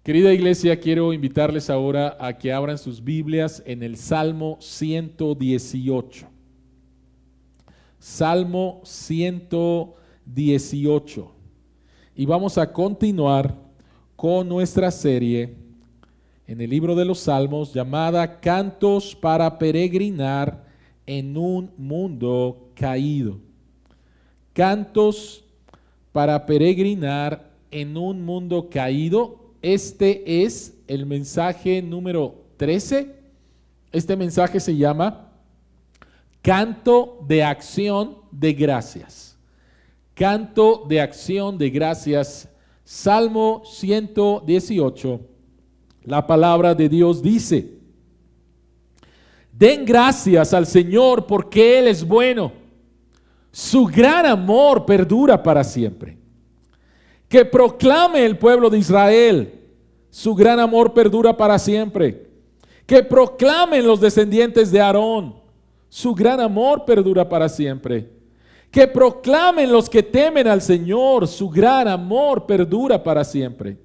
Querida iglesia, quiero invitarles ahora a que abran sus Biblias en el Salmo 118. Salmo 118. Y vamos a continuar con nuestra serie en el libro de los Salmos llamada Cantos para peregrinar en un mundo caído. Cantos para peregrinar en un mundo caído. Este es el mensaje número 13. Este mensaje se llama Canto de Acción de Gracias. Canto de Acción de Gracias. Salmo 118. La palabra de Dios dice: den gracias al Señor porque Él es bueno. Su gran amor perdura para siempre. Que proclame el pueblo de Israel, su gran amor perdura para siempre. Que proclamen los descendientes de Aarón, su gran amor perdura para siempre. Que proclamen los que temen al Señor, su gran amor perdura para siempre.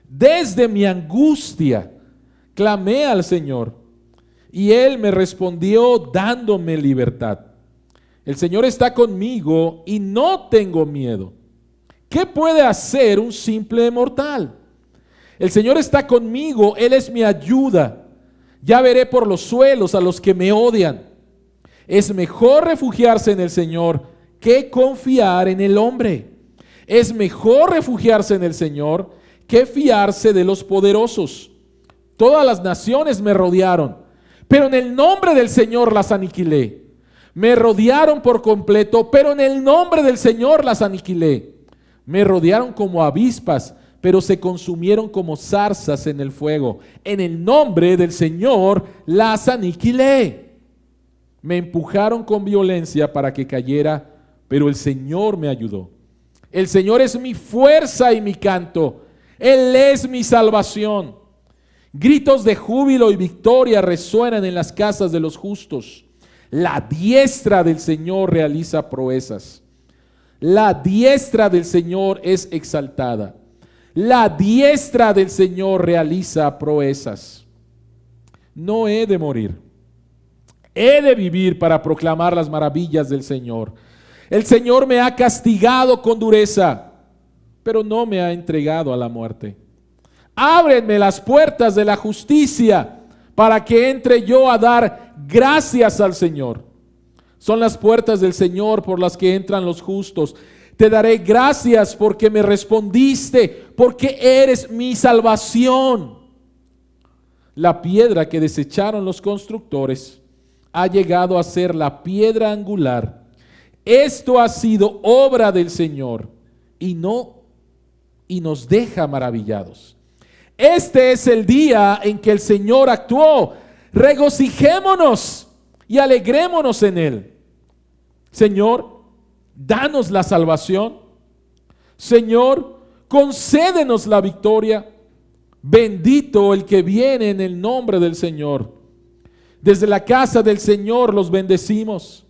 Desde mi angustia clamé al Señor, y Él me respondió dándome libertad. El Señor está conmigo y no tengo miedo. ¿Qué puede hacer un simple mortal? El Señor está conmigo, Él es mi ayuda. Ya veré por los suelos a los que me odian. Es mejor refugiarse en el Señor que confiar en el hombre. Es mejor refugiarse en el Señor que fiarse de los poderosos. Todas las naciones me rodearon, pero en el nombre del Señor las aniquilé. Me rodearon por completo, pero en el nombre del Señor las aniquilé. Me rodearon como avispas, pero se consumieron como zarzas en el fuego. En el nombre del Señor las aniquilé. Me empujaron con violencia para que cayera, pero el Señor me ayudó. El Señor es mi fuerza y mi canto. Él es mi salvación. Gritos de júbilo y victoria resuenan en las casas de los justos. La diestra del Señor realiza proezas. La diestra del Señor es exaltada. La diestra del Señor realiza proezas. No he de morir. He de vivir para proclamar las maravillas del Señor. El Señor me ha castigado con dureza, pero no me ha entregado a la muerte. Ábrenme las puertas de la justicia para que entre yo a dar gracias al Señor. Son las puertas del Señor por las que entran los justos. Te daré gracias porque me respondiste, porque eres mi salvación. La piedra que desecharon los constructores ha llegado a ser la piedra angular. Esto ha sido obra del Señor y nos deja maravillados. Este es el día en que el Señor actuó. Regocijémonos y alegrémonos en Él. Señor, danos la salvación. Señor, concédenos la victoria. Bendito el que viene en el nombre del Señor. Desde la casa del Señor los bendecimos.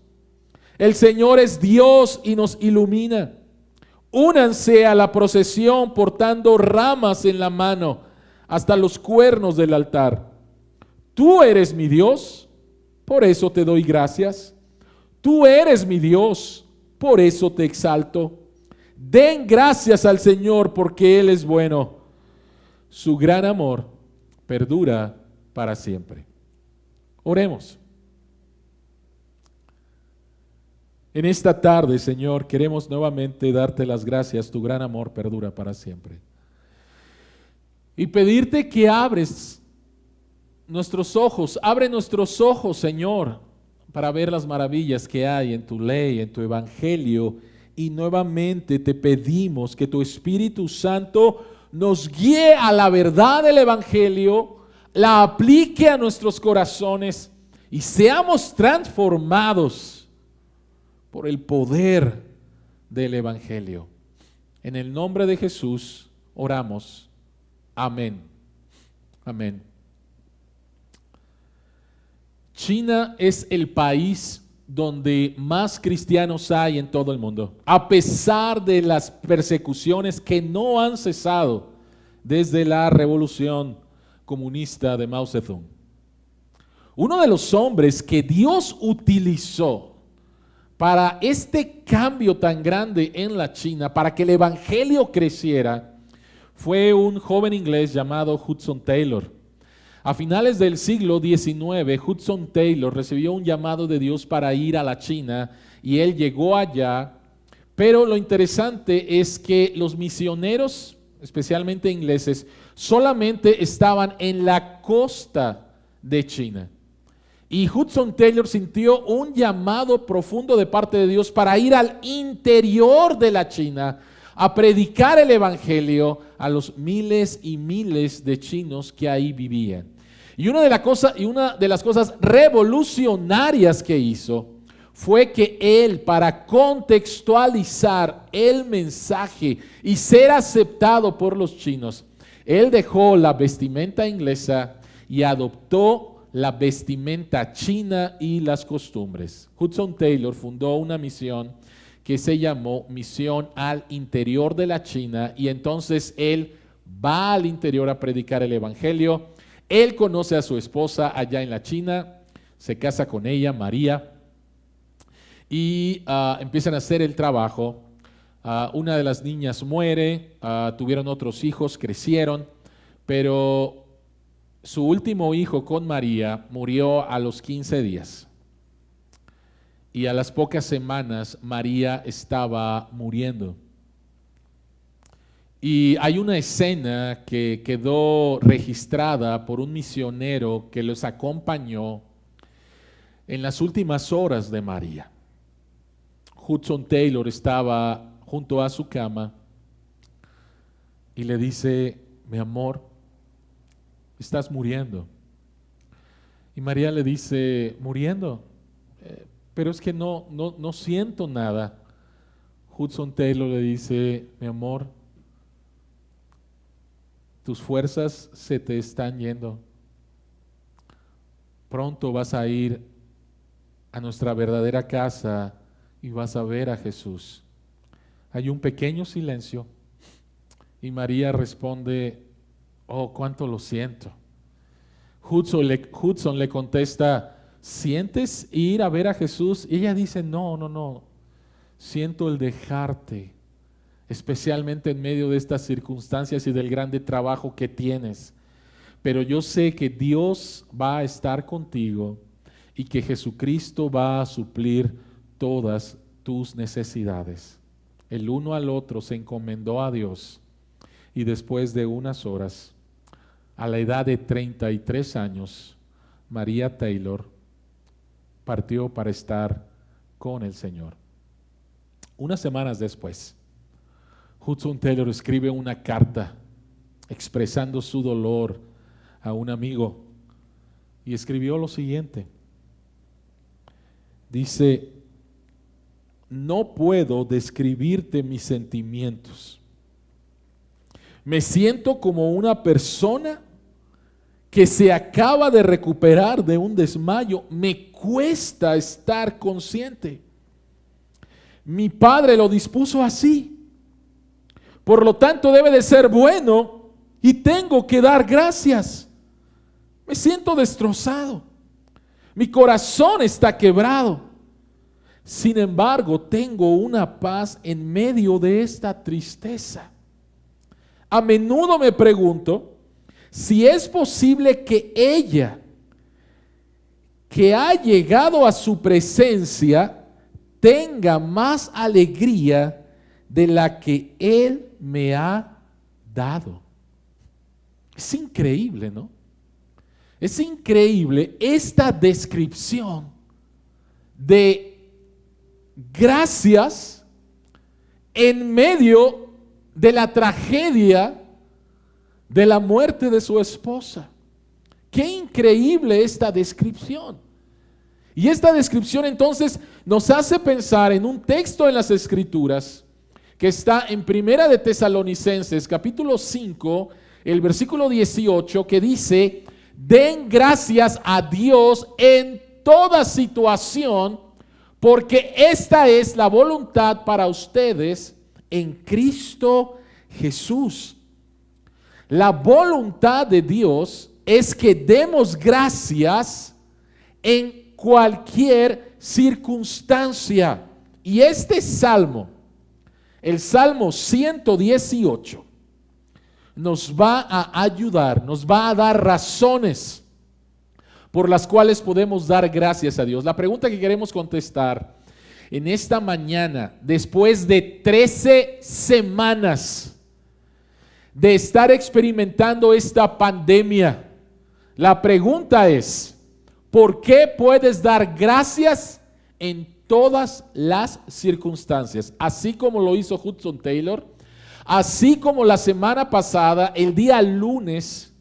El Señor es Dios y nos ilumina. Únanse a la procesión portando ramas en la mano hasta los cuernos del altar. Tú eres mi Dios, por eso te doy gracias. Tú eres mi Dios, por eso te exalto. Den gracias al Señor porque Él es bueno. Su gran amor perdura para siempre. Oremos. En esta tarde, Señor, queremos nuevamente darte las gracias. Tu gran amor perdura para siempre. Y pedirte que abres nuestros ojos, abre nuestros ojos, Señor, para ver las maravillas que hay en tu ley, en tu evangelio. Y nuevamente te pedimos que tu Espíritu Santo nos guíe a la verdad del evangelio, la aplique a nuestros corazones y seamos transformados por el poder del evangelio. En el nombre de Jesús oramos. Amén. Amén. China es el país donde más cristianos hay en todo el mundo, a pesar de las persecuciones que no han cesado desde la revolución comunista de Mao Zedong. Uno de los hombres que Dios utilizó para este cambio tan grande en la China, para que el evangelio creciera, fue un joven inglés llamado Hudson Taylor. A finales del siglo XIX, Hudson Taylor recibió un llamado de Dios para ir a la China y él llegó allá, pero lo interesante es que los misioneros, especialmente ingleses, solamente estaban en la costa de China. Y Hudson Taylor sintió un llamado profundo de parte de Dios para ir al interior de la China a predicar el evangelio a los miles y miles de chinos que ahí vivían. Y una de las cosas revolucionarias que hizo fue que él, para contextualizar el mensaje y ser aceptado por los chinos, él dejó la vestimenta inglesa y adoptó la vestimenta china y las costumbres. Hudson Taylor fundó una misión que se llamó Misión al Interior de la China, y entonces él va al interior a predicar el evangelio. Él conoce a su esposa allá en la China, se casa con ella, María, y empiezan a hacer el trabajo. Una de las niñas muere, tuvieron otros hijos, crecieron, pero su último hijo con María murió a los 15 días. Y a las pocas semanas María estaba muriendo. Y hay una escena que quedó registrada por un misionero que los acompañó en las últimas horas de María. Hudson Taylor estaba junto a su cama y le dice: mi amor, estás muriendo. Y María le dice: muriendo, pero es que no siento nada. Hudson Taylor le dice: mi amor, tus fuerzas se te están yendo. Pronto vas a ir a nuestra verdadera casa y vas a ver a Jesús. Hay un pequeño silencio y María responde: oh, cuánto lo siento. Hudson le contesta: ¿sientes ir a ver a Jesús? Y ella dice: no, siento el dejarte, especialmente en medio de estas circunstancias y del grande trabajo que tienes. Pero yo sé que Dios va a estar contigo y que Jesucristo va a suplir todas tus necesidades. El uno al otro se encomendó a Dios, y después de unas horas, a la edad de 33 años, María Taylor partió para estar con el Señor. Unas semanas después, Hudson Taylor escribe una carta expresando su dolor a un amigo y escribió lo siguiente. Dice: no puedo describirte mis sentimientos. Me siento como una persona que se acaba de recuperar de un desmayo. Me cuesta estar consciente. Mi padre lo dispuso así. Por lo tanto, debe de ser bueno y tengo que dar gracias. Me siento destrozado. Mi corazón está quebrado. Sin embargo, tengo una paz en medio de esta tristeza. A menudo me pregunto si es posible que ella, que ha llegado a su presencia, tenga más alegría de la que Él me ha dado. Es increíble, ¿no? Es increíble esta descripción de gracias en medio de la tragedia de la muerte de su esposa. Qué increíble esta descripción. Y esta descripción entonces nos hace pensar en un texto en las Escrituras que está en Primera de Tesalonicenses, capítulo 5, el versículo 18, que dice: den gracias a Dios en toda situación, porque esta es la voluntad para ustedes en Cristo Jesús. La voluntad de Dios es que demos gracias en cualquier circunstancia. Y este salmo, el Salmo 118, nos va a ayudar, nos va a dar razones por las cuales podemos dar gracias a Dios. La pregunta que queremos contestar en esta mañana, después de 13 semanas de estar experimentando esta pandemia, la pregunta es: ¿por qué puedes dar gracias en todas las circunstancias? Así como lo hizo Hudson Taylor, así como la semana pasada, el día lunes,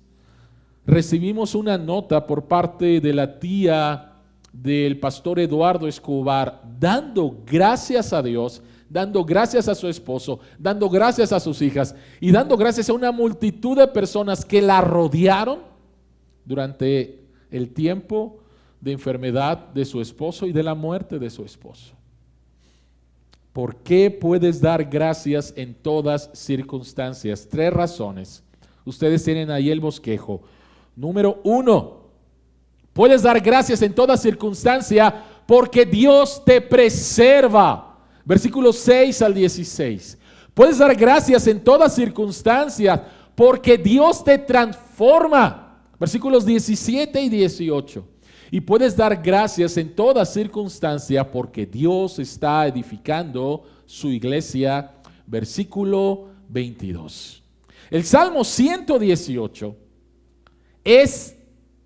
recibimos una nota por parte de la tía del pastor Eduardo Escobar, dando gracias a Dios, dando gracias a su esposo, dando gracias a sus hijas y dando gracias a una multitud de personas que la rodearon durante el tiempo de enfermedad de su esposo y de la muerte de su esposo. ¿Por qué puedes dar gracias en todas circunstancias? 3 razones. Ustedes tienen ahí el bosquejo. Número 1, puedes dar gracias en toda circunstancia porque Dios te preserva. Versículos 6 al 16. Puedes dar gracias en toda circunstancia porque Dios te transforma. Versículos 17 y 18. Y puedes dar gracias en toda circunstancia porque Dios está edificando su iglesia. Versículo 22. El Salmo 118 es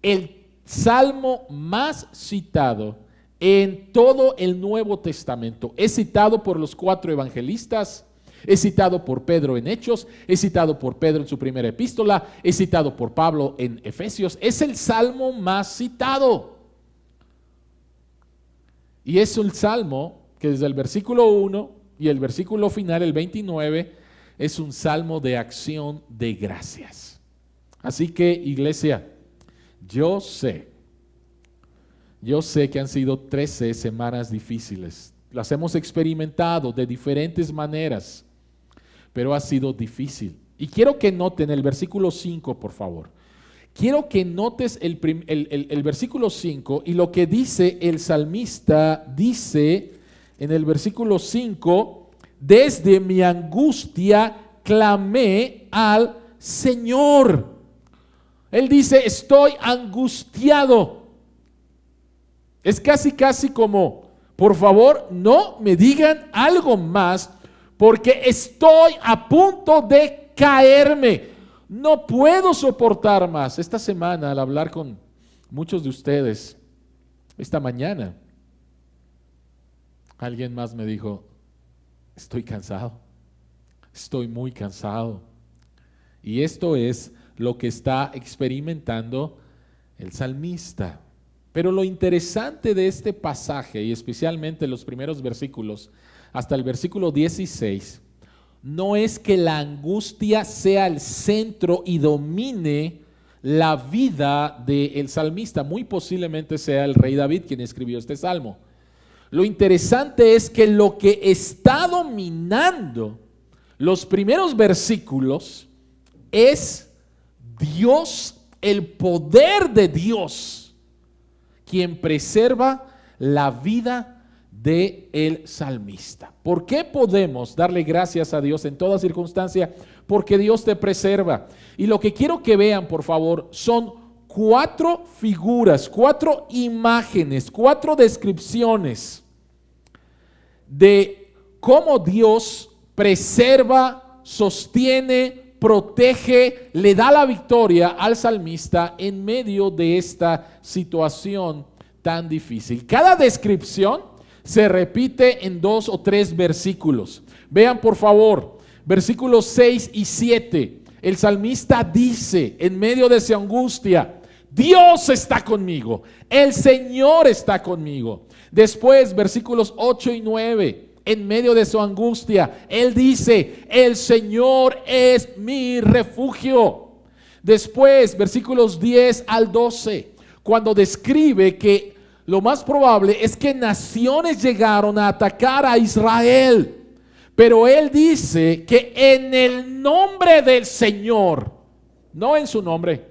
el salmo más citado en todo el Nuevo Testamento. Es citado por los 4 evangelistas, es citado por Pedro en Hechos, es citado por Pedro en su primera epístola, es citado por Pablo en Efesios. Es el salmo más citado. Y es un salmo que desde el versículo 1 y el versículo final, el 29, es un salmo de acción de gracias. Así que, iglesia, yo sé que han sido 13 semanas difíciles. Las hemos experimentado de diferentes maneras, pero ha sido difícil. Y quiero que noten el versículo 5, por favor. Quiero que notes el versículo 5 y lo que dice el salmista. Dice en el versículo 5: desde mi angustia clamé al Señor. Él dice: estoy angustiado. Es casi como: por favor, no me digan algo más, porque estoy a punto de caerme. No puedo soportar más. Esta semana, al hablar con muchos de ustedes, esta mañana, alguien más me dijo: estoy cansado, estoy muy cansado. Y esto es lo que está experimentando el salmista. Pero lo interesante de este pasaje, y especialmente los primeros versículos, hasta el versículo 16, no es que la angustia sea el centro y domine la vida del salmista. Muy posiblemente sea el rey David quien escribió este salmo. Lo interesante es que lo que está dominando los primeros versículos es Dios, el poder de Dios, quien preserva la vida del salmista. ¿Por qué podemos darle gracias a Dios en toda circunstancia? Porque Dios te preserva. Y lo que quiero que vean, por favor, son 4 figuras, 4 imágenes, 4 descripciones de cómo Dios preserva, sostiene, protege, le da la victoria al salmista en medio de esta situación tan difícil. Cada descripción se repite en 2 o 3 versículos. Vean, por favor, versículos 6 y 7. El salmista dice en medio de esa angustia: Dios está conmigo, el Señor está conmigo. Después, versículos 8 y 9. En medio de su angustia, él dice: el Señor es mi refugio. Después, versículos 10 al 12, cuando describe que lo más probable es que naciones llegaron a atacar a Israel, pero él dice que en el nombre del Señor no en su nombre.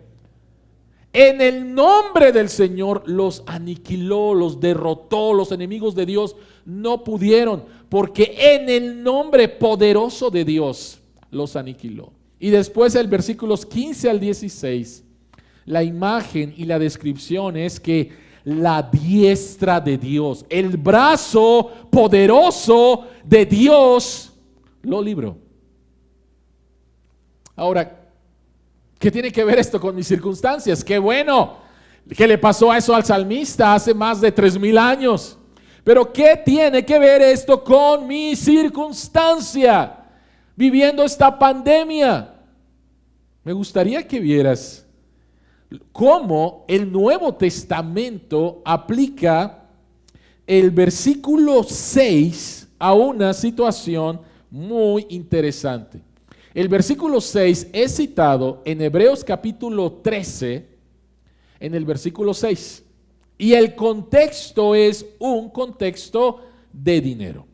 En el nombre del Señor los aniquiló, los derrotó. Los enemigos de Dios no pudieron, porque en el nombre poderoso de Dios los aniquiló. Y después el versículos 15 al 16, la imagen y la descripción es que la diestra de Dios, el brazo poderoso de Dios lo libró. Ahora, ¿qué tiene que ver esto con mis circunstancias? Qué bueno que le pasó a eso al salmista hace más de 3000 años. Pero ¿qué tiene que ver esto con mi circunstancia? Viviendo esta pandemia. Me gustaría que vieras cómo el Nuevo Testamento aplica el versículo 6 a una situación muy interesante. El versículo 6 es citado en Hebreos capítulo 13, en el versículo 6. Y el contexto es un contexto de dinero.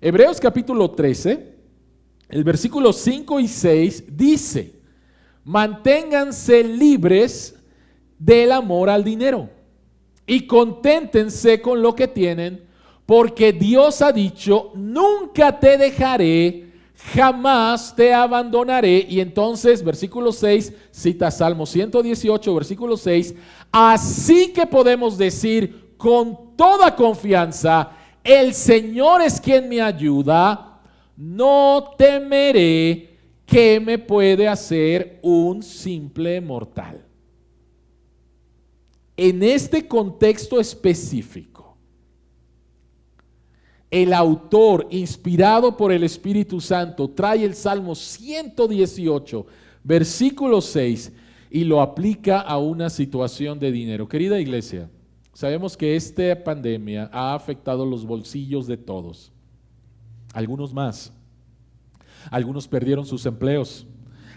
Hebreos capítulo 13, el versículo 5 y 6 dice: manténganse libres del amor al dinero y conténtense con lo que tienen, porque Dios ha dicho: nunca te dejaré, jamás te abandonaré. Y entonces, versículo 6, cita Salmo 118, versículo 6. Así que podemos decir con toda confianza: el Señor es quien me ayuda, no temeré. ¿Qué me puede hacer un simple mortal? En este contexto específico, el autor, inspirado por el Espíritu Santo, trae el Salmo 118, versículo 6, y lo aplica a una situación de dinero. Querida iglesia, sabemos que esta pandemia ha afectado los bolsillos de todos, algunos más. Algunos perdieron sus empleos,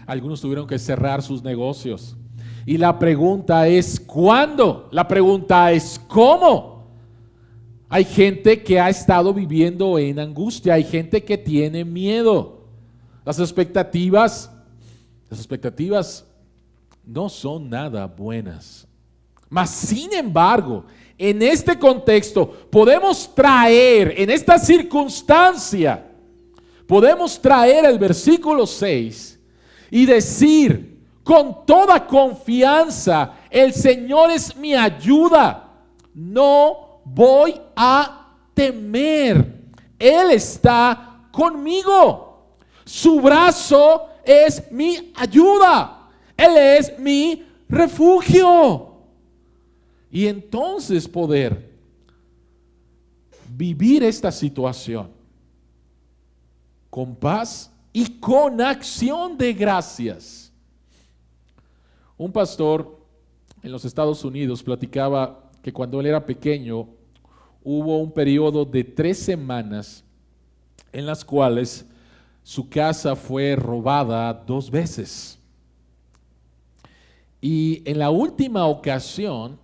algunos tuvieron que cerrar sus negocios. Y la pregunta es ¿cuándo? La pregunta es ¿cómo? Hay gente que ha estado viviendo en angustia, hay gente que tiene miedo. Las expectativas no son nada buenas. Mas sin embargo, en este contexto podemos traer, en esta circunstancia, podemos traer el versículo 6 y decir con toda confianza: el Señor es mi ayuda, no voy a temer, Él está conmigo, su brazo es mi ayuda, Él es mi refugio. Y entonces poder vivir esta situación con paz y con acción de gracias. Un pastor en los Estados Unidos platicaba que cuando él era pequeño hubo un periodo de 3 semanas en las cuales su casa fue robada 2 veces. Y en la última ocasión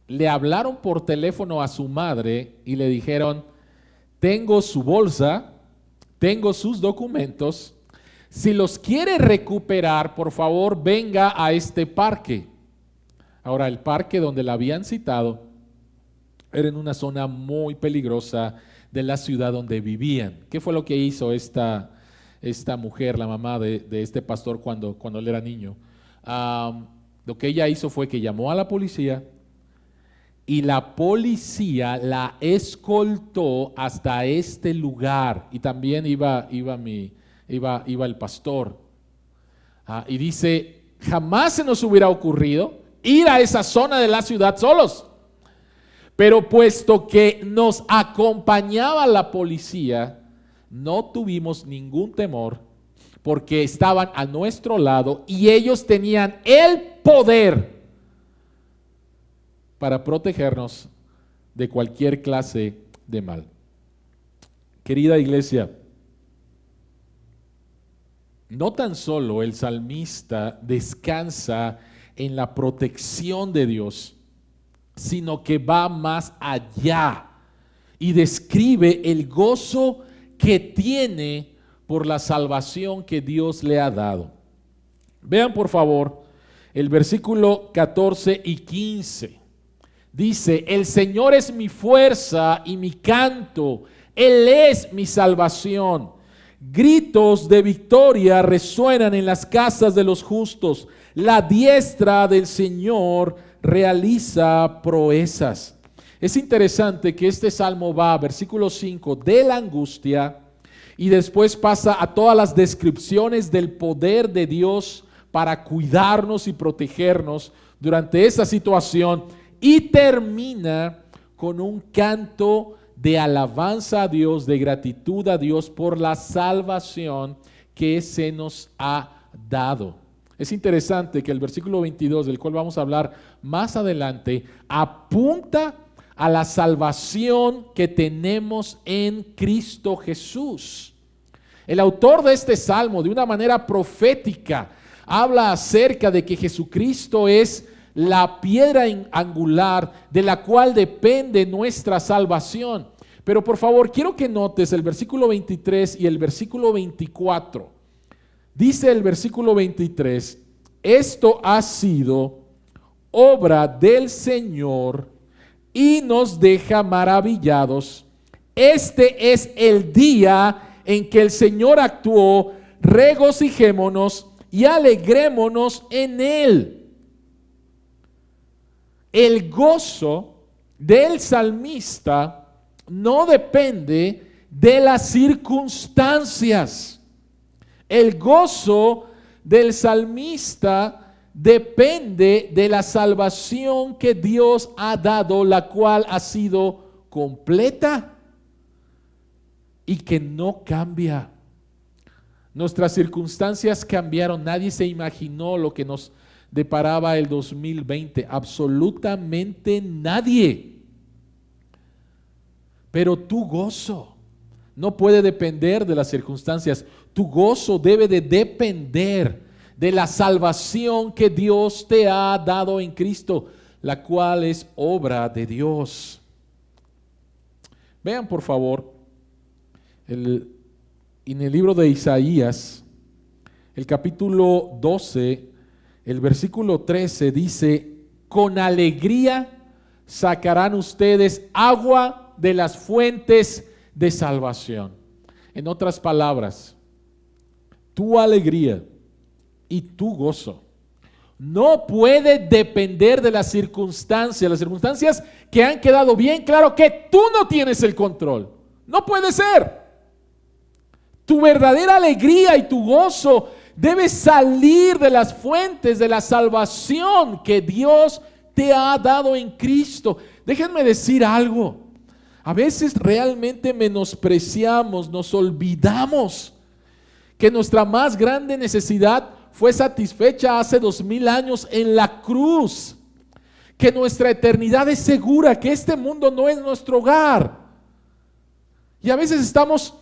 le hablaron por teléfono a su madre y le dijeron: tengo su bolsa, tengo sus documentos, si los quiere recuperar, por favor venga a este parque. Ahora, el parque donde la habían citado era en una zona muy peligrosa de la ciudad donde vivían. ¿Qué fue lo que hizo esta mujer, la mamá de este pastor cuando él era niño? Lo que ella hizo fue que llamó a la policía, y la policía la escoltó hasta este lugar, y también iba el pastor. Y dice: jamás se nos hubiera ocurrido ir a esa zona de la ciudad solos, pero puesto que nos acompañaba la policía, no tuvimos ningún temor, porque estaban a nuestro lado y ellos tenían el poder para protegernos de cualquier clase de mal. Querida iglesia, no tan solo el salmista descansa en la protección de Dios, sino que va más allá y describe el gozo que tiene por la salvación que Dios le ha dado. Vean por favor el versículo 14 y 15. Dice: el Señor es mi fuerza y mi canto, Él es mi salvación. Gritos de victoria resuenan en las casas de los justos. La diestra del Señor realiza proezas. Es interesante que este salmo va, versículo 5, de la angustia, y después pasa a todas las descripciones del poder de Dios para cuidarnos y protegernos durante esa situación, y termina con un canto de alabanza a Dios, de gratitud a Dios por la salvación que se nos ha dado. Es interesante que el versículo 22, del cual vamos a hablar más adelante, apunta a la salvación que tenemos en Cristo Jesús. El autor de este salmo, de una manera profética, habla acerca de que Jesucristo es la piedra angular de la cual depende nuestra salvación. Pero por favor, quiero que notes el versículo 23 y el versículo 24. Dice el versículo 23: esto ha sido obra del Señor y nos deja maravillados. Este es el día en que el Señor actuó. Regocijémonos y alegrémonos en Él. El gozo del salmista no depende de las circunstancias. El gozo del salmista depende de la salvación que Dios ha dado, la cual ha sido completa y que no cambia. Nuestras circunstancias cambiaron. Nadie se imaginó lo que nos deparaba el 2020. Absolutamente nadie. Pero tu gozo no puede depender de las circunstancias. Tu gozo debe de depender de la salvación que Dios te ha dado en Cristo, la cual es obra de Dios. Vean por favor en el libro de Isaías, el capítulo 12, el versículo 13 dice: con alegría sacarán ustedes agua de las fuentes de salvación. En otras palabras, tu alegría y tu gozo no puede depender de las circunstancias que han quedado bien claro que tú no tienes el control. No puede ser. Tu verdadera alegría y tu gozo debe salir de las fuentes de la salvación que Dios te ha dado en Cristo. Déjenme decir algo. A veces realmente menospreciamos, nos olvidamos que nuestra más grande necesidad fue satisfecha hace 2000 años en la cruz, que nuestra eternidad es segura, que este mundo no es nuestro hogar. Y a veces estamos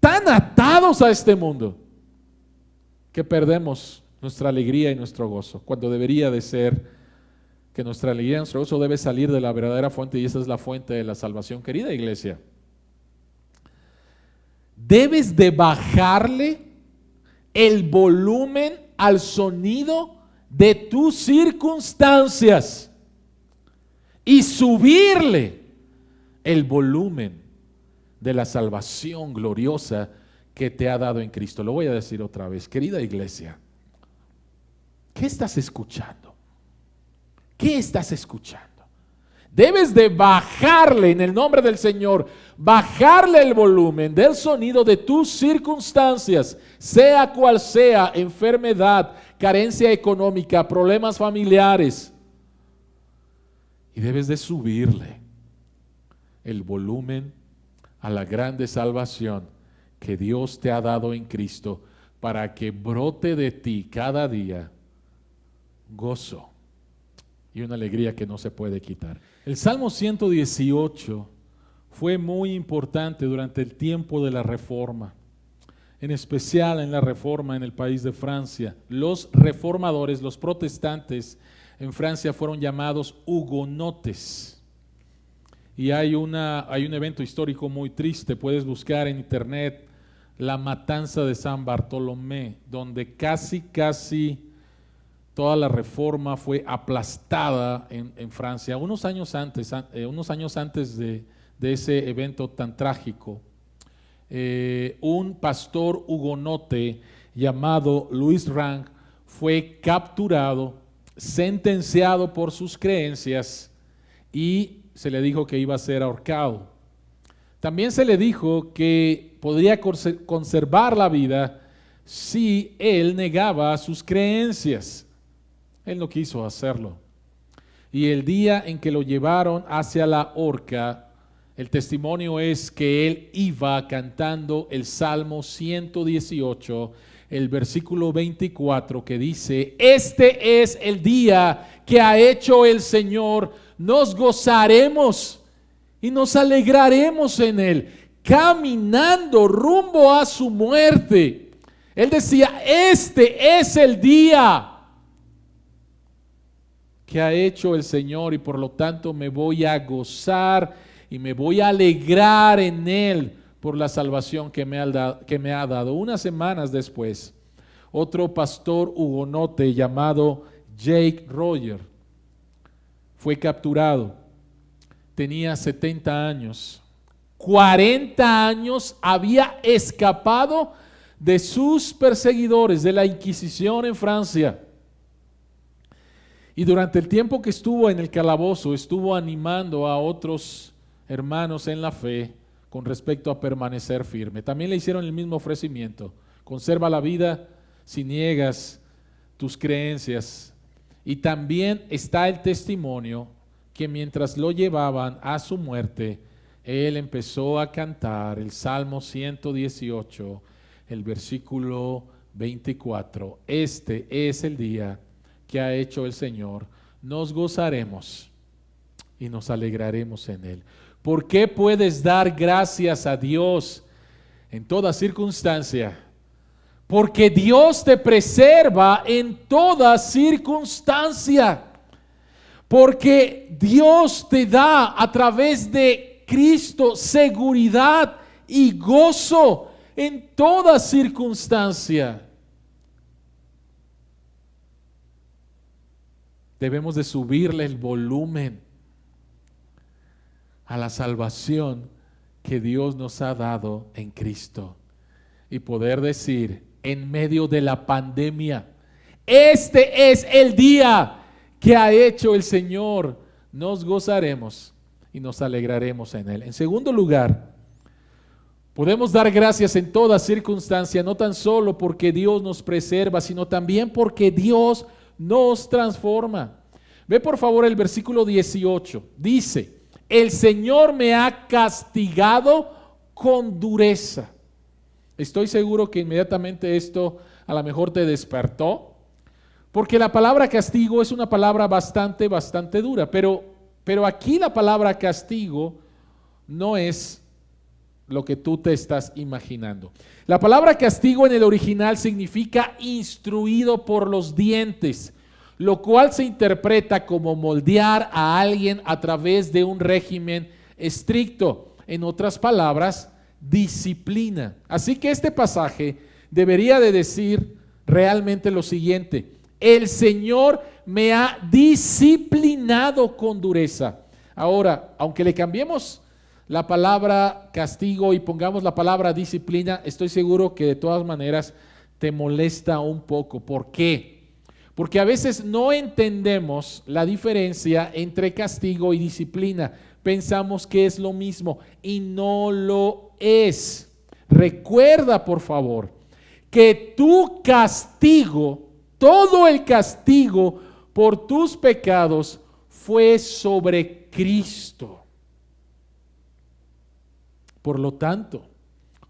tan atados a este mundo que perdemos nuestra alegría y nuestro gozo, cuando debería de ser que nuestra alegría y nuestro gozo debe salir de la verdadera fuente, y esa es la fuente de la salvación. Querida iglesia, debes de bajarle el volumen al sonido de tus circunstancias y subirle el volumen de la salvación gloriosa que te ha dado en Cristo. Lo voy a decir otra vez, querida iglesia, ¿qué estás escuchando? ¿Qué estás escuchando? Debes de bajarle, en el nombre del Señor, bajarle el volumen del sonido de tus circunstancias, sea cual sea: enfermedad, carencia económica, problemas familiares. Y debes de subirle el volumen a la grande salvación que Dios te ha dado en Cristo, para que brote de ti cada día gozo y una alegría que no se puede quitar. El Salmo 118 fue muy importante durante el tiempo de la Reforma, en especial en la Reforma en el país de Francia. Los reformadores, los protestantes en Francia, fueron llamados hugonotes. Y hay un evento histórico muy triste. Puedes buscar en internet la matanza de San Bartolomé, donde casi toda la reforma fue aplastada en Francia, unos años antes de ese evento tan trágico. Un pastor hugonote llamado Louis Rang fue capturado, sentenciado por sus creencias y se le dijo que iba a ser ahorcado. También se le dijo que podría conservar la vida si él negaba sus creencias. Él no quiso hacerlo. Y el día en que lo llevaron hacia la horca, el testimonio es que él iba cantando el Salmo 118, el versículo 24, que dice: este es el día que ha hecho el Señor, nos gozaremos y nos alegraremos en él, caminando rumbo a su muerte. Él decía: este es el día que ha hecho el Señor y por lo tanto me voy a gozar y me voy a alegrar en él por la salvación que me ha dado. Unas semanas después, otro pastor hugonote llamado Jake Roger fue capturado. Tenía 70 años. 40 años había escapado de sus perseguidores, de la Inquisición en Francia. Y durante el tiempo que estuvo en el calabozo, estuvo animando a otros hermanos en la fe con respecto a permanecer firme. También le hicieron el mismo ofrecimiento: conserva la vida si niegas tus creencias. Y también está el testimonio que mientras lo llevaban a su muerte, él empezó a cantar el Salmo 118, el versículo 24. Este es el día que ha hecho el Señor, nos gozaremos y nos alegraremos en él. ¿Por qué puedes dar gracias a Dios en toda circunstancia? Porque Dios te preserva en toda circunstancia. Porque Dios te da a través de Cristo seguridad y gozo en toda circunstancia. Debemos de subirle el volumen a la salvación que Dios nos ha dado en Cristo y poder decir en medio de la pandemia: este es el día que ha hecho el Señor, nos gozaremos y nos alegraremos en él. En segundo lugar, podemos dar gracias en toda circunstancia, no tan solo porque Dios nos preserva, sino también porque Dios nos transforma. Ve por favor el versículo 18. Dice: el Señor me ha castigado con dureza. Estoy seguro que inmediatamente esto a lo mejor te despertó, porque la palabra castigo es una palabra bastante dura, pero aquí la palabra castigo no es lo que tú te estás imaginando. La palabra castigo en el original significa instruido por los dientes, lo cual se interpreta como moldear a alguien a través de un régimen estricto. En otras palabras, disciplina. Así que este pasaje debería de decir realmente lo siguiente: el Señor me ha disciplinado con dureza. Ahora, aunque le cambiemos la palabra castigo y pongamos la palabra disciplina, estoy seguro que de todas maneras te molesta un poco. ¿Por qué? Porque a veces no entendemos la diferencia entre castigo y disciplina. Pensamos que es lo mismo y no lo es. Recuerda, por favor, que tu castigo, todo el castigo por tus pecados fue sobre Cristo. Por lo tanto,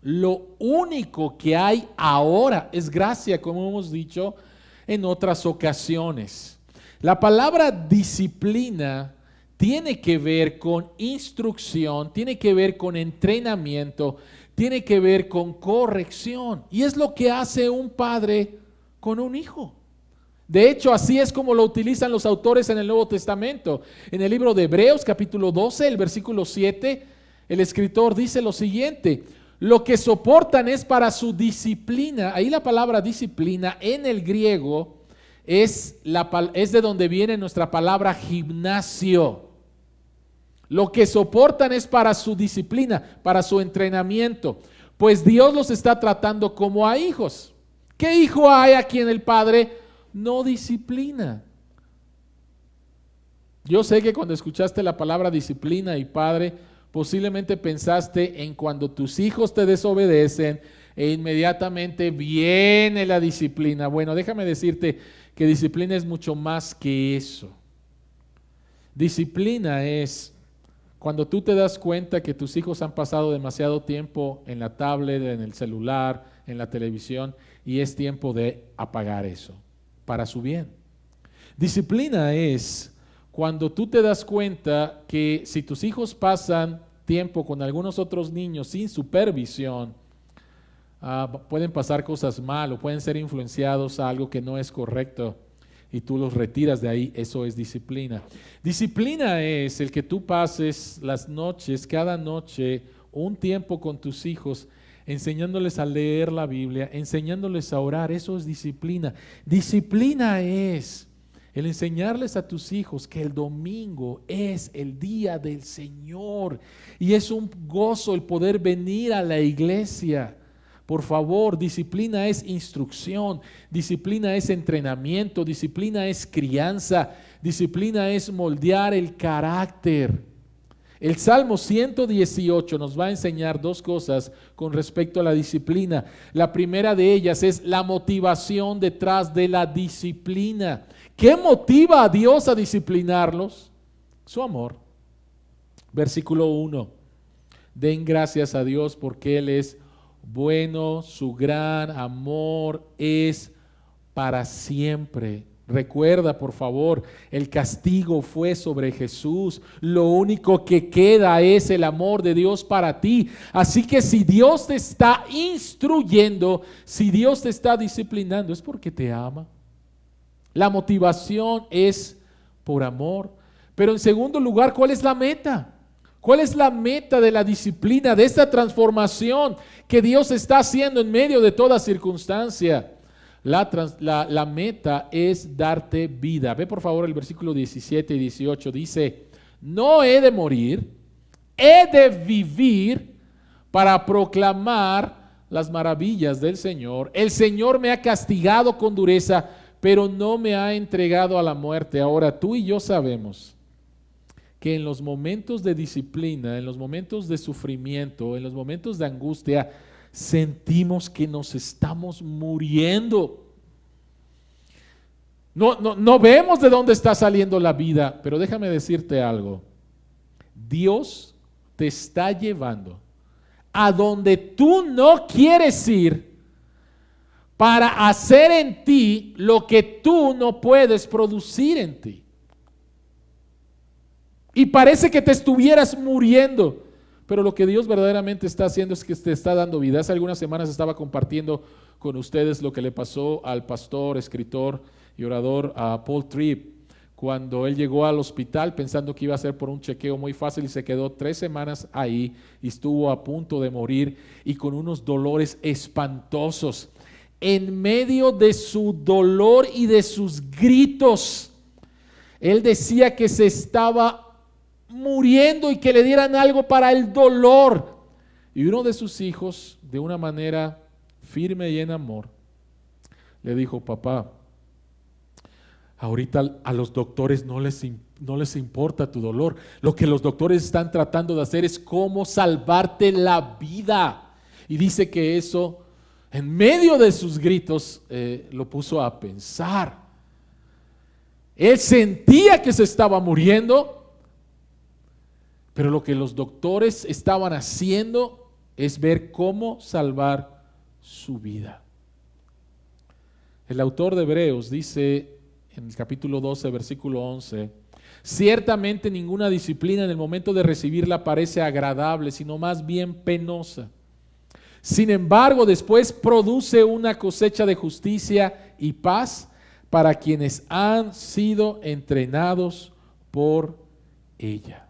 lo único que hay ahora es gracia, como hemos dicho en otras ocasiones. La palabra disciplina tiene que ver con instrucción, tiene que ver con entrenamiento, tiene que ver con corrección. Y es lo que hace un padre con un hijo. De hecho, así es como lo utilizan los autores en el Nuevo Testamento. En el libro de Hebreos, capítulo 12, el versículo 7, el escritor dice lo siguiente: Lo que soportan es para su disciplina. Ahí la palabra disciplina en el griego es de donde viene nuestra palabra gimnasio. Lo que soportan es para su disciplina, para su entrenamiento. Pues Dios los está tratando como a hijos. ¿Qué hijo hay a quien el padre no disciplina? Yo sé que cuando escuchaste la palabra disciplina y padre, posiblemente pensaste en cuando tus hijos te desobedecen e inmediatamente viene la disciplina. Bueno, déjame decirte que disciplina es mucho más que eso. Disciplina es cuando tú te das cuenta que tus hijos han pasado demasiado tiempo en la tablet, en el celular, en la televisión, y es tiempo de apagar eso para su bien. Disciplina es cuando tú te das cuenta que si tus hijos pasan tiempo con algunos otros niños sin supervisión, pueden pasar cosas mal o pueden ser influenciados a algo que no es correcto y tú los retiras de ahí. Eso es disciplina. Disciplina es el que tú pases las noches, cada noche, un tiempo con tus hijos, enseñándoles a leer la Biblia, enseñándoles a orar. Eso es disciplina. Disciplina es el enseñarles a tus hijos que el domingo es el día del Señor y es un gozo el poder venir a la iglesia. Por favor, disciplina es instrucción, disciplina es entrenamiento, disciplina es crianza, disciplina es moldear el carácter. El Salmo 118 nos va a enseñar dos cosas con respecto a la disciplina. La primera de ellas es la motivación detrás de la disciplina. ¿Qué motiva a Dios a disciplinarlos? Su amor. Versículo 1. Den gracias a Dios porque Él es bueno, su gran amor es para siempre. Recuerda, por favor, el castigo fue sobre Jesús. Lo único que queda es el amor de Dios para ti. Así que si Dios te está instruyendo, si Dios te está disciplinando, es porque te ama. La motivación es por amor. Pero en segundo lugar, ¿cuál es la meta? ¿Cuál es la meta de la disciplina, de esta transformación que Dios está haciendo en medio de toda circunstancia? La meta es darte vida. Ve por favor el versículo 17 y 18. Dice, no he de morir, he de vivir para proclamar las maravillas del Señor. El Señor me ha castigado con dureza, pero no me ha entregado a la muerte. Ahora tú y yo sabemos que en los momentos de disciplina, en los momentos de sufrimiento, en los momentos de angustia, sentimos que nos estamos muriendo. No vemos de dónde está saliendo la vida, pero déjame decirte algo. Dios te está llevando a donde tú no quieres ir para hacer en ti lo que tú no puedes producir en ti. Y parece que te estuvieras muriendo, pero lo que Dios verdaderamente está haciendo es que te está dando vida. Hace algunas semanas estaba compartiendo con ustedes lo que le pasó al pastor, escritor y orador a Paul Tripp, cuando él llegó al hospital pensando que iba a ser por un chequeo muy fácil y se quedó 3 semanas ahí y estuvo a punto de morir y con unos dolores espantosos. En medio de su dolor y de sus gritos, él decía que se estaba muriendo y que le dieran algo para el dolor. Y uno de sus hijos, de una manera firme y en amor, le dijo, papá, ahorita a los doctores no les importa tu dolor. Lo que los doctores están tratando de hacer es cómo salvarte la vida. Y dice que eso, en medio de sus gritos, lo puso a pensar. Él sentía que se estaba muriendo, pero lo que los doctores estaban haciendo es ver cómo salvar su vida. El autor de Hebreos dice en el capítulo 12, versículo 11, ciertamente ninguna disciplina en el momento de recibirla parece agradable, sino más bien penosa. Sin embargo, después produce una cosecha de justicia y paz para quienes han sido entrenados por ella.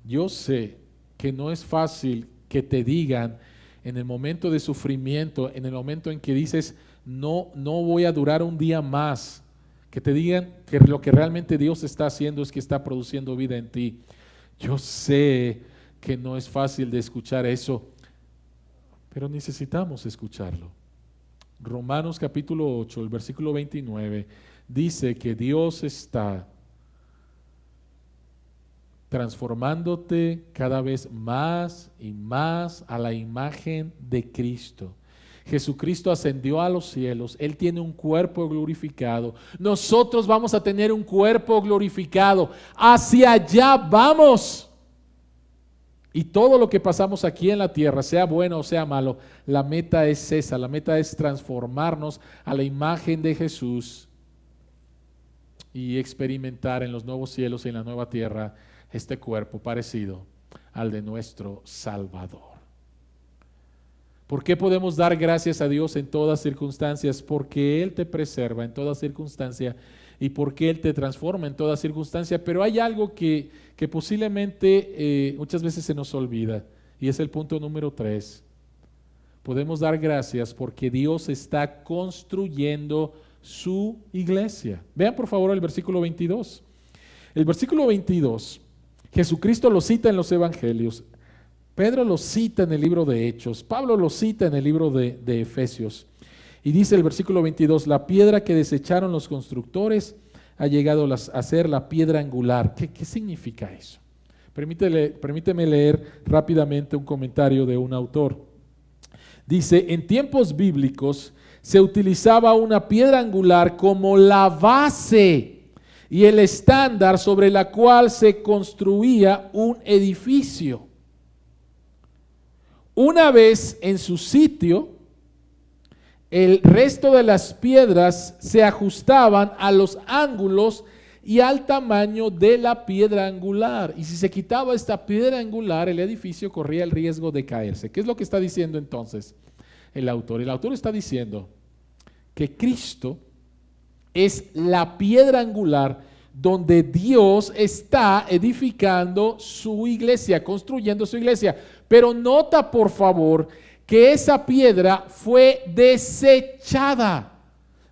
Yo sé que no es fácil que te digan en el momento de sufrimiento, en el momento en que dices, no voy a durar un día más, que te digan que lo que realmente Dios está haciendo es que está produciendo vida en ti. Yo sé que no es fácil de escuchar eso, pero necesitamos escucharlo. Romanos capítulo 8, el versículo 29, dice que Dios está transformándote cada vez más y más a la imagen de Cristo. Jesucristo ascendió a los cielos, Él tiene un cuerpo glorificado, nosotros vamos a tener un cuerpo glorificado, hacia allá vamos. Y todo lo que pasamos aquí en la tierra, sea bueno o sea malo, la meta es esa, la meta es transformarnos a la imagen de Jesús y experimentar en los nuevos cielos y en la nueva tierra este cuerpo parecido al de nuestro Salvador. ¿Por qué podemos dar gracias a Dios en todas circunstancias? Porque Él te preserva en toda circunstancia y porque Él te transforma en toda circunstancia. Pero hay algo que posiblemente muchas veces se nos olvida, y es el punto número 3. Podemos dar gracias porque Dios está construyendo su iglesia. Vean por favor el versículo 22. El versículo 22, Jesucristo lo cita en los evangelios. Pedro lo cita en el libro de Hechos, Pablo lo cita en el libro de Efesios, y dice el versículo 22, la piedra que desecharon los constructores ha llegado a ser la piedra angular. ¿Qué significa eso? Permíteme leer rápidamente un comentario de un autor. Dice, en tiempos bíblicos se utilizaba una piedra angular como la base y el estándar sobre la cual se construía un edificio. Una vez en su sitio, el resto de las piedras se ajustaban a los ángulos y al tamaño de la piedra angular. Y si se quitaba esta piedra angular, el edificio corría el riesgo de caerse. ¿Qué es lo que está diciendo entonces el autor? El autor está diciendo que Cristo es la piedra angular donde Dios está edificando su iglesia, construyendo su iglesia. Pero nota por favor que esa piedra fue desechada.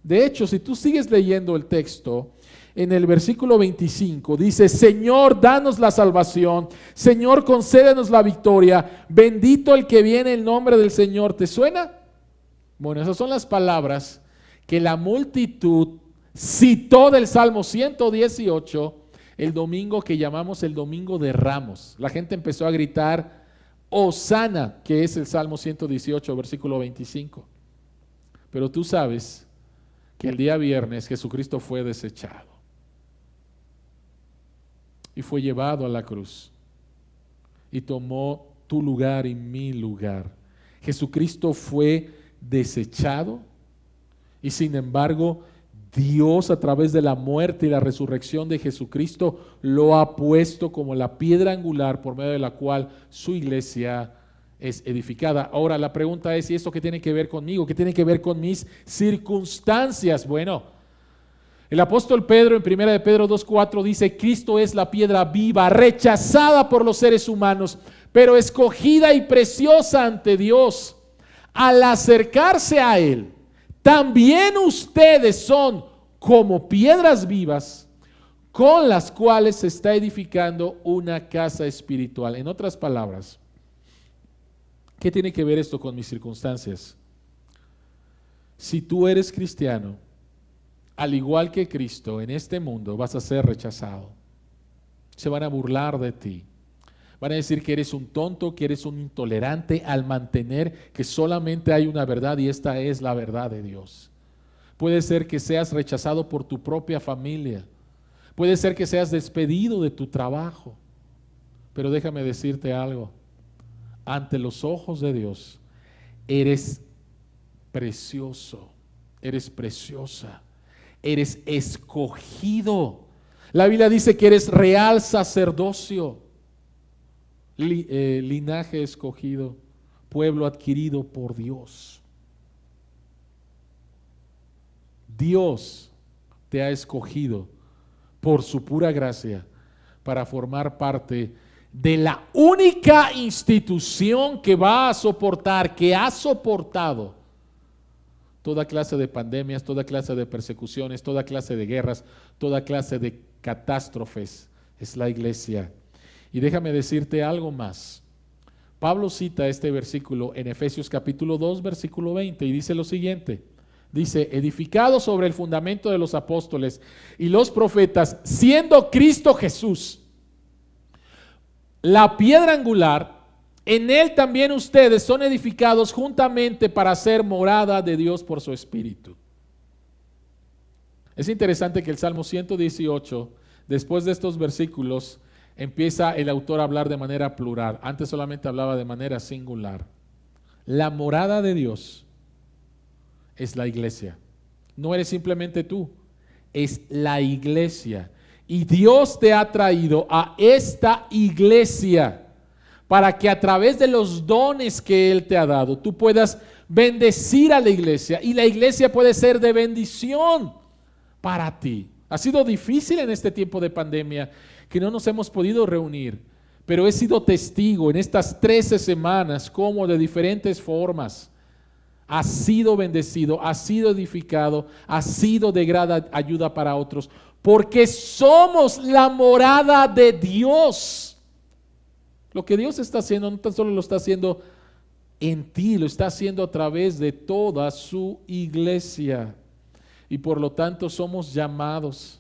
De hecho, si tú sigues leyendo el texto, en el versículo 25 dice, Señor, danos la salvación, Señor, concédenos la victoria, bendito el que viene en nombre del Señor. ¿Te suena? Bueno, esas son las palabras que la multitud citó del Salmo 118 el domingo que llamamos el Domingo de Ramos. La gente empezó a gritar Hosana, que es el Salmo 118, versículo 25. Pero tú sabes que el día viernes Jesucristo fue desechado y fue llevado a la cruz y tomó tu lugar y mi lugar. Jesucristo fue desechado y sin embargo Dios a través de la muerte y la resurrección de Jesucristo lo ha puesto como la piedra angular por medio de la cual su iglesia es edificada. Ahora la pregunta es, ¿y esto qué tiene que ver conmigo? ¿Qué tiene que ver con mis circunstancias? Bueno, el apóstol Pedro en 1 de Pedro 2:4 dice, Cristo es la piedra viva, rechazada por los seres humanos, pero escogida y preciosa ante Dios. Al acercarse a Él, también ustedes son como piedras vivas con las cuales se está edificando una casa espiritual. En otras palabras, ¿qué tiene que ver esto con mis circunstancias? Si tú eres cristiano, al igual que Cristo, en este mundo vas a ser rechazado. Se van a burlar de ti. Van a decir que eres un tonto, que eres un intolerante al mantener que solamente hay una verdad y esta es la verdad de Dios. Puede ser que seas rechazado por tu propia familia. Puede ser que seas despedido de tu trabajo. Pero déjame decirte algo. Ante los ojos de Dios, eres precioso, eres preciosa, eres escogido. La Biblia dice que eres real sacerdocio. Linaje escogido, pueblo adquirido por Dios. Dios te ha escogido por su pura gracia para formar parte de la única institución que va a soportar, que ha soportado toda clase de pandemias, toda clase de persecuciones, toda clase de guerras, toda clase de catástrofes, es la iglesia. Y déjame decirte algo más. Pablo cita este versículo en Efesios capítulo 2, versículo 20, y dice lo siguiente. Dice, edificado sobre el fundamento de los apóstoles y los profetas, siendo Cristo Jesús la piedra angular, en él también ustedes son edificados juntamente para ser morada de Dios por su Espíritu. Es interesante que el Salmo 118, después de estos versículos, empieza el autor a hablar de manera plural. Antes solamente hablaba de manera singular. La morada de Dios es la iglesia. No eres simplemente tú, es la iglesia. Y Dios te ha traído a esta iglesia para que a través de los dones que Él te ha dado, tú puedas bendecir a la iglesia. Y la iglesia puede ser de bendición para ti. Ha sido difícil en este tiempo de pandemia que no nos hemos podido reunir, pero he sido testigo en estas 13 semanas cómo de diferentes formas has sido bendecido, has sido edificado, has sido de gran ayuda para otros, porque somos la morada de Dios. Lo que Dios está haciendo no tan solo lo está haciendo en ti, lo está haciendo a través de toda su iglesia. Y por lo tanto somos llamados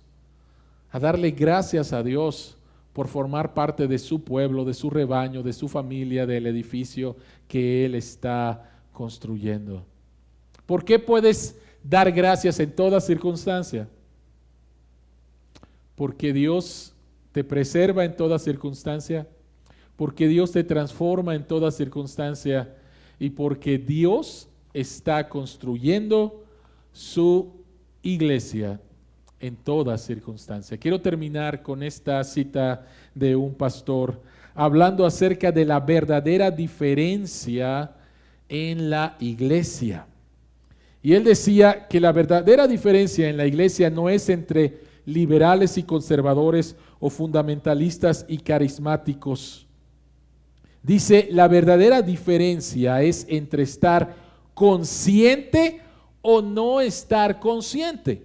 a darle gracias a Dios por formar parte de su pueblo, de su rebaño, de su familia, del edificio que Él está construyendo. ¿Por qué puedes dar gracias en toda circunstancia? Porque Dios te preserva en toda circunstancia, porque Dios te transforma en toda circunstancia y porque Dios está construyendo su iglesia en toda circunstancia. Quiero terminar con esta cita de un pastor hablando acerca de la verdadera diferencia en la iglesia. Y él decía que la verdadera diferencia en la iglesia no es entre liberales y conservadores o fundamentalistas y carismáticos. Dice, la verdadera diferencia es entre estar consciente o no estar consciente.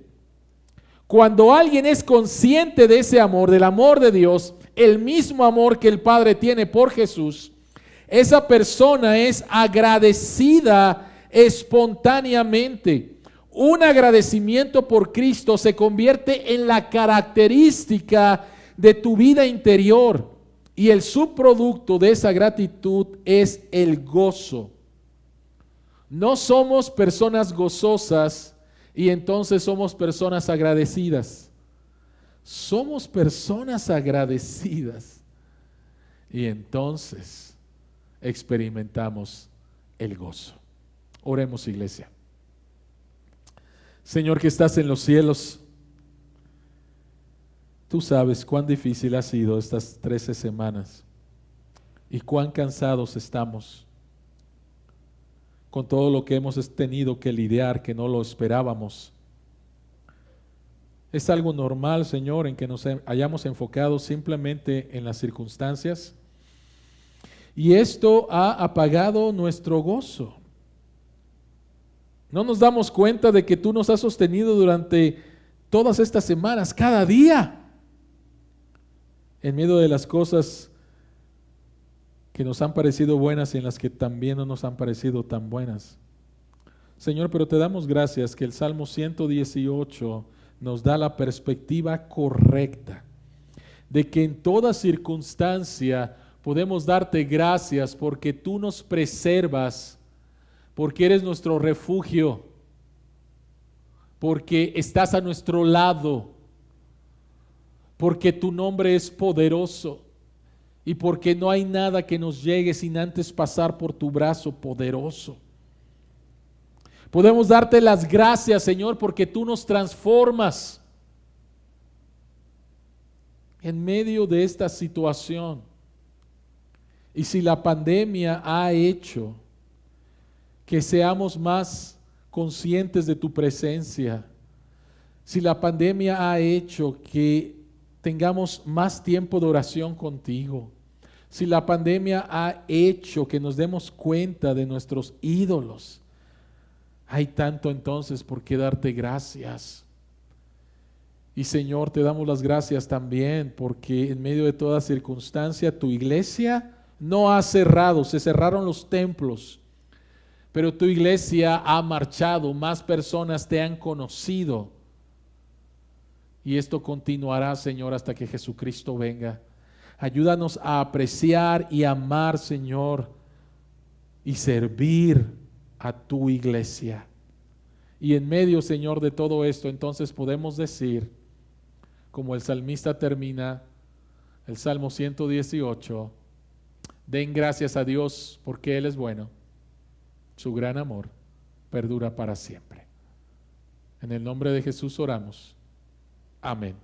Cuando alguien es consciente de ese amor, del amor de Dios, el mismo amor que el Padre tiene por Jesús, esa persona es agradecida espontáneamente. Un agradecimiento por Cristo se convierte en la característica de tu vida interior y el subproducto de esa gratitud es el gozo. No somos personas gozosas y entonces somos personas agradecidas. Somos personas agradecidas y entonces experimentamos el gozo. Oremos, iglesia. Señor que estás en los cielos, tú sabes cuán difícil ha sido estas 13 semanas y cuán cansados estamos con todo lo que hemos tenido que lidiar, que no lo esperábamos. Es algo normal, Señor, en que nos hayamos enfocado simplemente en las circunstancias y esto ha apagado nuestro gozo. No nos damos cuenta de que tú nos has sostenido durante todas estas semanas, cada día, en medio de las cosas que nos han parecido buenas y en las que también no nos han parecido tan buenas. Señor, pero te damos gracias que el Salmo 118 nos da la perspectiva correcta de que en toda circunstancia podemos darte gracias porque tú nos preservas, porque eres nuestro refugio, porque estás a nuestro lado, porque tu nombre es poderoso y porque no hay nada que nos llegue sin antes pasar por tu brazo poderoso. Podemos darte las gracias, Señor, porque tú nos transformas en medio de esta situación. Y si la pandemia ha hecho que seamos más conscientes de tu presencia, si la pandemia ha hecho que tengamos más tiempo de oración contigo, Si la pandemia ha hecho que nos demos cuenta de nuestros ídolos, hay tanto entonces por qué darte gracias. Y Señor, te damos las gracias también porque en medio de toda circunstancia tu iglesia no ha cerrado, se cerraron los templos, pero tu iglesia ha marchado, más personas te han conocido. Y esto continuará, Señor, hasta que Jesucristo venga. Ayúdanos a apreciar y amar, Señor, y servir a tu iglesia. Y en medio, Señor, de todo esto, entonces podemos decir, como el salmista termina el Salmo 118, den gracias a Dios porque Él es bueno, su gran amor perdura para siempre. En el nombre de Jesús oramos. Amén.